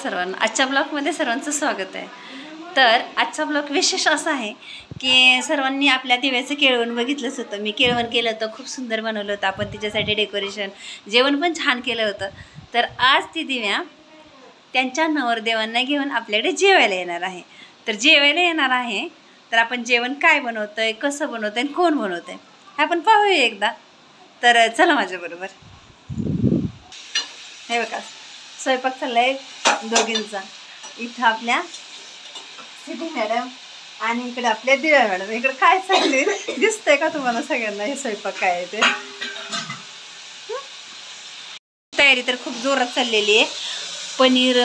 सर्वांना. आजच्या ब्लॉगमध्ये सर्वांचं स्वागत आहे. तर आजचा ब्लॉग विशेष असा आहे की सर्वांनी आपल्या दिव्याचं केळवण बघितलंच होतं. मी केळवण केलं होतं, खूप सुंदर बनवलं होतं आपण, तिच्यासाठी डेकोरेशन, जेवण पण छान केलं होतं. तर आज ती दिव्या त्यांच्या नवरदेवांना घेऊन आपल्याकडे जेवायला येणार आहे. तर जेवायला येणार आहे तर आपण जेवण काय बनवतं आहे, कसं बनवतं आहे आणि कोण बनवतं आहे हे आपण पाहूया एकदा. तर चला माझ्याबरोबर. हे बघा स्वयंपाक चाललाय दोघींचा. इथं आपल्या सिटी मॅडम आणि इकडे आपल्या दिव्या मॅडम. इकडे काय चालले दिसतंय का तुम्हाला सगळ्यांना हे स्वयंपाक काय आहे ते? तयारी तर खूप जोरात चाललेली आहे. पनीर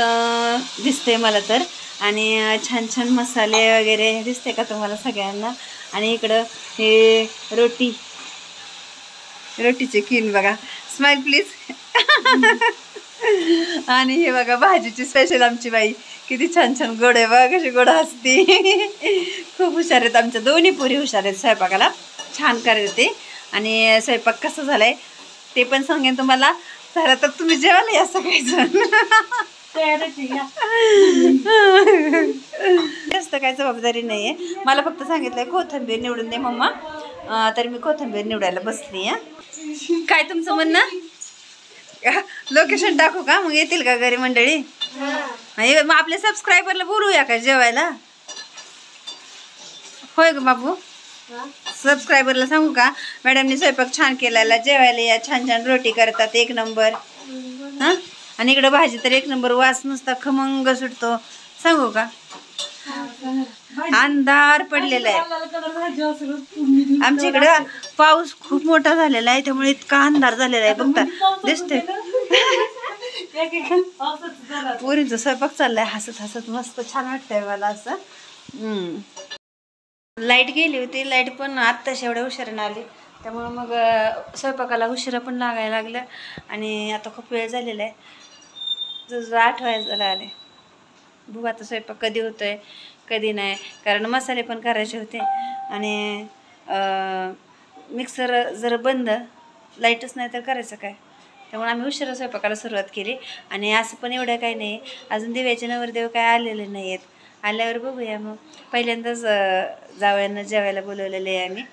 दिसतंय मला तर, आणि छान छान मसाले वगैरे दिसते का तुम्हाला सगळ्यांना. आणि इकडं हे रोटीचे किन बघा, स्माइल प्लीज. आणि हे बघा भाजीची स्पेशल आमची बाई, किती छान छान गोड आहे बघा, कशी गोड हसती. खूप हुशार आहेत आमच्या दोन्ही पुरी, हुशार आहेत स्वयंपाकाला, छान करते. आणि स्वयंपाक कसं झालाय ते पण सांगेन तुम्हाला. झालं तर तुम्ही जेवायला या सगळेजण. जास्त काय जबाबदारी नाही आहे, मला फक्त सांगितलंय कोथिंबीर निवडून दे मम्मा. तर मी कोथिंबीर निवडायला बसली आहे. काय तुमचं म्हणणं? लोकेशन टाकू का मग येतील का घरी मंडळी? मग आपल्या सबस्क्रायबरला बोलूया का जेवायला? होय ग बाबू, सबस्क्रायबरला सांगू का मॅडमनी स्वयंपाक छान केलेला, जेवायला या, छान छान रोटी करतात एक नंबर. हां, आणि इकडं भाजी तर एक नंबर, वास नुसता खमंग सुटतो. सांगू का? अंधार पडलेला आहे आमच्या इकडं, पाऊस खूप मोठा झालेला आहे त्यामुळे इतका अंधार झालेला आहे बघता, दिसते. पोरींचा स्वयंपाक चाललाय, हसत हसत मस्त छान वाटतंय मला असं. लाईट गेली होती, लाईट पण आत्ताशी एवढ्या उशिराने आली, त्यामुळं मग स्वयंपाकाला उशिरा पण लागायला लागलं. आणि आता खूप वेळ झालेला आहे, जसं 8 वाजायला आले. बघू आता स्वयंपाक कधी होतोय कधी नाही, कारण मसाले पण करायचे होते. आणि मिक्सर जर बंद, लाईटच नाही तर करायचं काय, त्यामुळे आम्ही उशिरा स्वयंपाकाला सुरुवात केली. आणि असं पण एवढं काही नाही, अजून दिव्याचे नवरदेव काय आलेले नाही आहेत, आल्यावर बघूया. मग पहिल्यांदाच जावयांना जेवायला बोलवलेलं आहे आम्ही,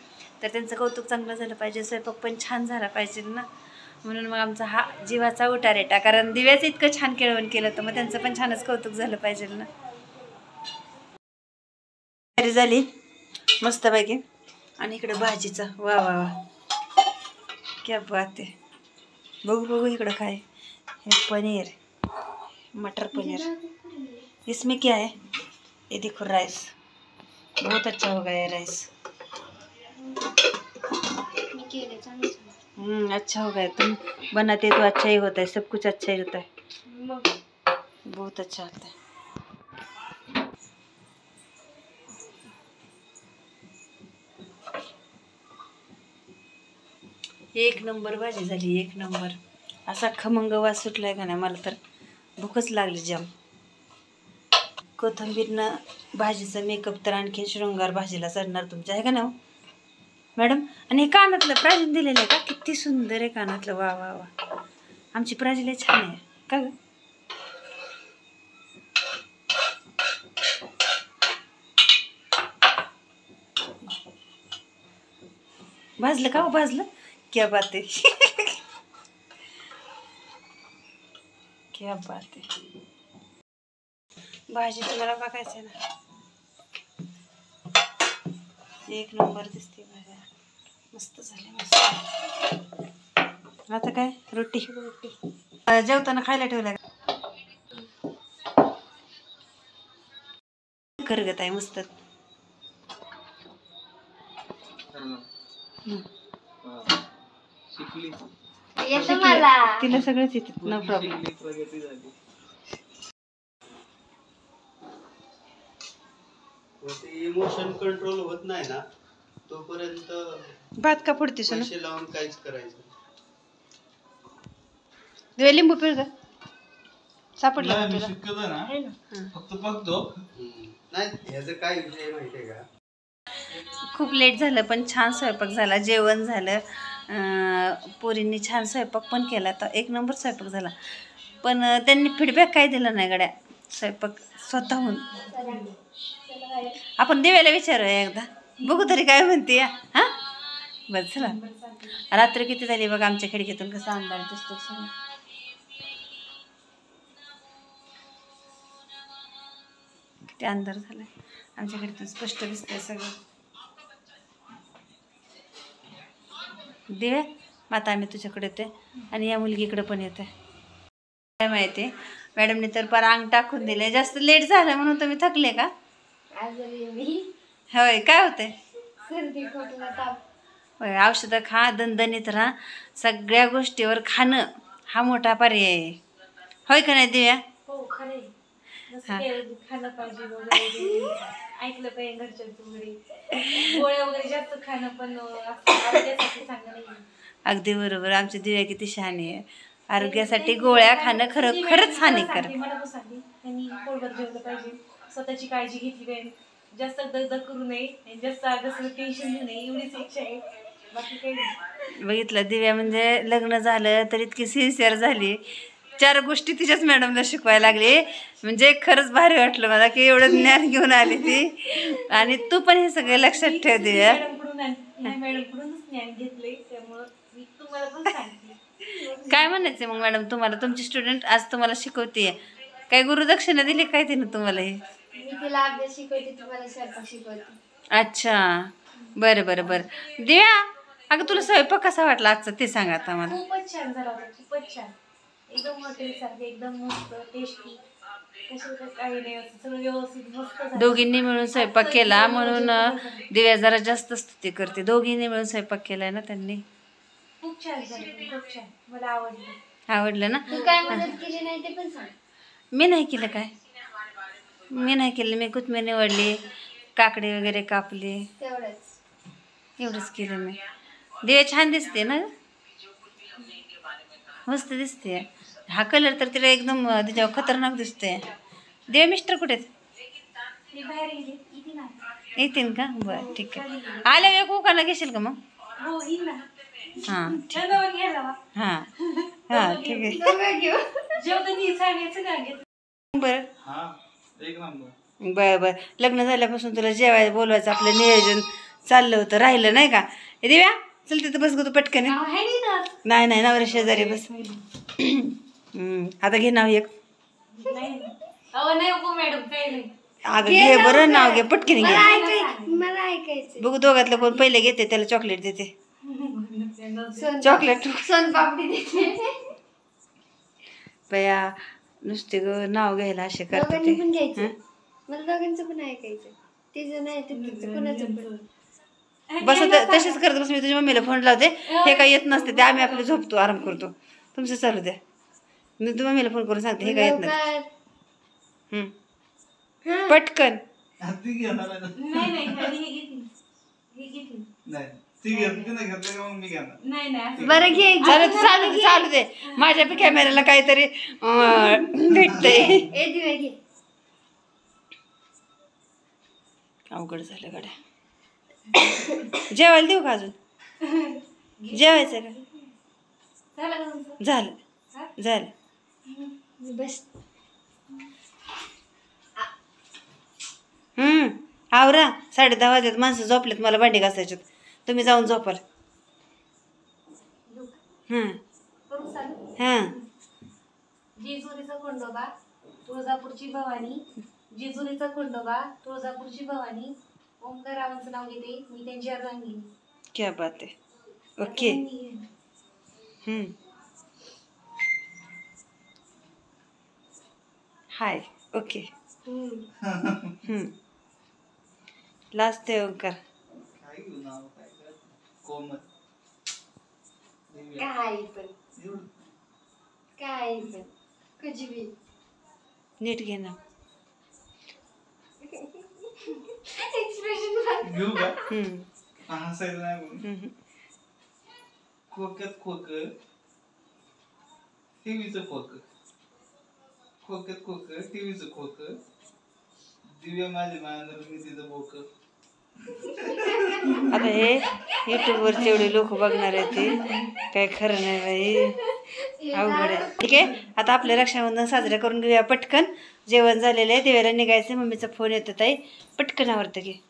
तर त्यांचं कौतुक चांगलं झालं पाहिजे, स्वयंपाक पण छान झाला पाहिजे ना, म्हणून मग आमचा हा जीवाचा उटारेटा. कारण दिव्याचं इतकं छान केळवण केलं तर मग त्यांचं पण छानच कौतुक झालं पाहिजे ना. तयारी झाली मस्तपैकी. आणि इकडे भाजीचा वा वा वा क्या बात आहे. बघू इकडं काय हे, पनीर, मटर पनीर. इसमें क्या है? ये देखो राइस, बहुत अच्छा होगा ये राइस. अच्छा हो गया, तुम बनाते तो अच्छा ही होता है, सब कुछ अच्छा ही होता है, बहुत अच्छा होता है. एक नंबर भाजी झाली, एक नंबर. असा खमंग वास सुटलाय का नाही, मला तर भूकच लागली जाम. कोथिंबीरनं भाजीचा मेकअप तर आणखी शृंगार भाजीला चढणार तुमच्या, आहे का ना मॅडम? आणि हे कानातलं प्राजून दिलेलं आहे का, किती सुंदर आहे कानातलं, वा वा वा. आमची प्राजूला छान आहे का ग? भाजलं का? भाजलं, क्या बात आहे. क्या बात आहे. भाजी तुम्हाला बघायचं ना, एक नंबर दिसते भाजी, मस्त झाली मस्त. आता काय रोटी जेवताना खायला ठेवलं करगत आहे मस्त. तिला सगळंच येतं, नो प्रॉब्लेम. इमोशन कंट्रोल होत नाही ना तोपर्यंत भात का फोडतीस ना, पैसे लावून काहीच करायचं. लिंबू पिळ ग, सापडलं मी शिकलो ना, फक्त बघतो. नाही ह्याचं काय विषय माहितीये का, खूप लेट झालं पण छान स्वयंपाक झाला, जेवण झालं. पोरींनी छान स्वयंपाक पण केला, तर एक नंबर स्वयंपाक झाला. पण त्यांनी फीडबॅक काय दिला नाही गड्या, स्वयंपाक स्वतःहून. आपण दिव्याला विचारूया एकदा, बघू तरी काय म्हणते. हा बस चला. रात्र किती झाली बघा, आमच्या खिडकीतून कसा अंधार दिसतो सगळं. किती अंधार झालाय आमच्या खिडकीतून, स्पष्ट दिसतंय सगळं. दिव्या आता आम्ही तुझ्याकडे येते आणि या मुलगीकडे पण येते. काय माहिती मॅडमने तर पार अंग टाकून दिले. जास्त लेट झालं म्हणून तुम्ही थकले का? होय. काय होतंय? होय. औषधं खा, दणदणीत राहा. सगळ्या गोष्टीवर खाणं हा मोठा पर्याय आहे. होय का नाही दिव्या? खाणं पाहिजे, ऐकलं पाहिजे घरच्यांचं वगैरे. गोळ्या वगैरे जास्त खाणं पण आरोग्यासाठी चांगलं नाही. अगदी बरोबर. आमची दिव्या किती शहाणी आहे. आरोग्यासाठी गोळ्या खाणं खरंच हानिकारक. मला पण सांगते त्यांनी पोटभर जेवलं पाहिजे, स्वतःची काळजी घेतली पाहिजे, जास्त दगदग करू नये, जास्त अगं टेन्शन घेऊ नये, एवढीच इच्छा आहे. बाकी काही नाही. बघितलं दिव्या म्हणजे लग्न झालं तर इतकी सिन्सिअर झाली. 4 गोष्टी तिच्याच मॅडमला शिकवायला लागली. म्हणजे खरंच भारी वाटलं मला की एवढं ज्ञान घेऊन आली ती. आणि तू पण हे सगळे लक्षात ठेव दिव्या. मॅडमकडूनच ज्ञान घेतलंय, त्यामुळं मी तुम्हाला पण सांगते. काय म्हणायचं मग मॅडम तुम्हाला? तुमची स्टुडंट आज तुम्हाला शिकवते, काय गुरुदक्षिणा दिली काय तिनं तुम्हाला? हे मी तिला अभ्यास शिकवते, तुम्हाला स्वयंपाक शिकवते. अच्छा, बरं बरं बरं. दिव्या अगं तुला स्वयंपाक कसा वाटला आजचा ते सांग आता मला. खूपच छान झाला होता, खूपच छान. एकदम हॉटेल सारखे, एकदम मस्त टेस्टी. काही नाही, सगळं व्यवस्थित मस्त झालं. दोघींनी मिळून स्वयंपाक केला म्हणून दिव्या जरा जास्त स्तुती करते. दोघींनी मिळून स्वयंपाक केलाय ना त्यांनी. खूप छान झालं, खूप छान. मला आवडलं. आवडलं ना? तू काय मदत केली नाही ते पण सांग. मी नाही केलं काय? मी नाही केलं. मी कोथिंबीर निवडली, काकडे वगैरे कापले, एवढंच केलं मी. दिव्या छान दिसते ना, मस्त दिसते. हा कलर तर तिला एकदम तिच्यावर खतरनाक दिसते. दिव्या मिस्टर कुठे मी बाहेर गेले, इथे नाही. येतील का? बरं ठीक आहे. आल्या वेळ कुकाला घेशील का मग? हो, येईल ना. हां हां हां ठीक आहे. जेवताना सांगायचं का घेत. बरं एक नंबर. बरं बरं. लग्न झाल्यापासून तुला जेवायला बोलवायचं आपलं नियोजन चाललं होतं, राहिलं नाही का? दिव्या चल तिथं बस गो तू पटकन. नाही नाही नवऱ्या शेजारी बस. आता घे नाव एक. नाही हो मॅडम, काही नाही. अगं घे बरं, नाव घे पटकन घे. मला ऐकायचं. बघू दोघातलं कोण पहिले घेते त्याला चॉकलेट देते. चॉकलेट सोनपापडी देते. बया नुसते ग नाव घ्यायला असे करते दोघांनी पण ते. घ्यायचं. मला दोघांचं पण ऐकायचं. तिचं नाही तर तिचं कुणाचं पण. बस तशीच करत बस. मी तुझ्या मम्मीला फोन लावते, हे काय येत नसते ते, आम्ही आपले झोपतो आराम करतो, तुमचं चालू द्या. मी तुझ्या मम्मीला फोन करून सांगते हे काय येत नाही. पटकन. बरं घे. चालू दे. माझ्या कॅमेऱ्याला काहीतरी भेटतंय. घे. अवघड झालं गाड्या. जेवायला देऊ का अजून? जेवायचं का? झालं झालं. बस. आवरा. 10:30 वाजलेत, माणसं झोपलेत, मला भांडी घासायच्यात. तुम्ही जाऊन झोपाल. हां जेजुरीचा खंडोबा, तुळजापूरची भवानी. जेजुरीचा खंडोबा, तुळजापूरची भवानी, ओंकारावांचं नाव घेते मी, त्यांची अर्धांगिनी. क्या बात आहे. ओके. हाय. ओके. लास्ट आहे ओंकार. काय पण कुछ भी. नीट घे ना. एक्सप्रेशन घेऊ का? हसायचं नाही म्हणून. खोक्यात खोक, टीव्हीचं खोक. खोक्यात खोक, टीव्हीचं खोक. दिव्या माझी मांजर, मी तिचं बोक. आता हे युट्यूबवरचे एवढे लोक बघणार आहेत ते काय खरं नाही बाई. अवघड आहे. ठीक आहे, आता आपलं रक्षाबंधन साजरं करून घेऊया पटकन. जेवण झालेलं आहे, दिव्याला निघायचं. मम्मीचा फोन येतो ताई, पटकन आवडतं की.